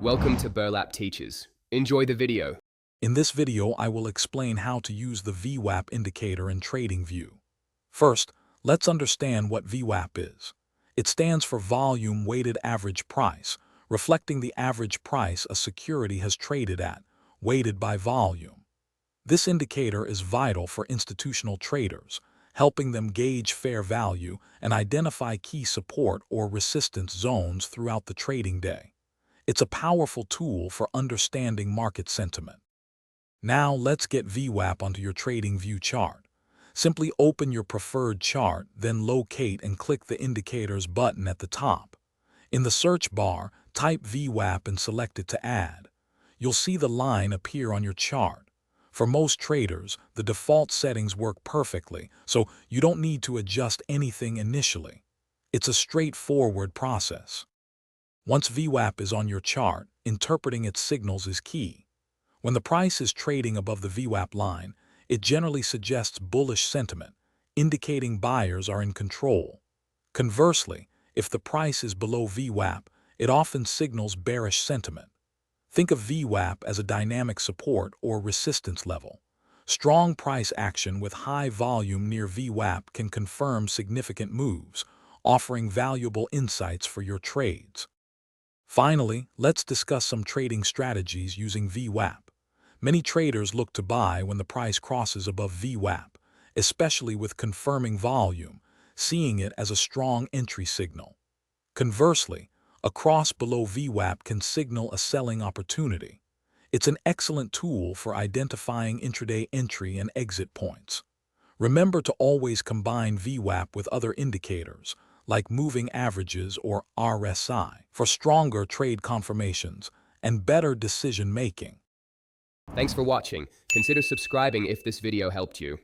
Welcome to Burlap Teachers. Enjoy the video. In this video, I will explain how to use the VWAP indicator in TradingView. First, let's understand what VWAP is. It stands for Volume Weighted Average Price, reflecting the average price a security has traded at, weighted by volume. This indicator is vital for institutional traders, helping them gauge fair value and identify key support or resistance zones throughout the trading day. It's a powerful tool for understanding market sentiment. Now let's get VWAP onto your TradingView chart. Simply open your preferred chart, then locate and click the Indicators button at the top. In the search bar, type VWAP and select it to add. You'll see the line appear on your chart. For most traders, the default settings work perfectly, so you don't need to adjust anything initially. It's a straightforward process. Once VWAP is on your chart, interpreting its signals is key. When the price is trading above the VWAP line, it generally suggests bullish sentiment, indicating buyers are in control. Conversely, if the price is below VWAP, it often signals bearish sentiment. Think of VWAP as a dynamic support or resistance level. Strong price action with high volume near VWAP can confirm significant moves, offering valuable insights for your trades. Finally, let's discuss some trading strategies using VWAP. Many traders look to buy when the price crosses above VWAP, especially with confirming volume, seeing it as a strong entry signal. Conversely, a cross below VWAP can signal a selling opportunity. It's an excellent tool for identifying intraday entry and exit points. Remember to always combine VWAP with other indicators, like moving averages or RSI, for stronger trade confirmations and better decision-making. Thanks for watching. Consider subscribing if this video helped you.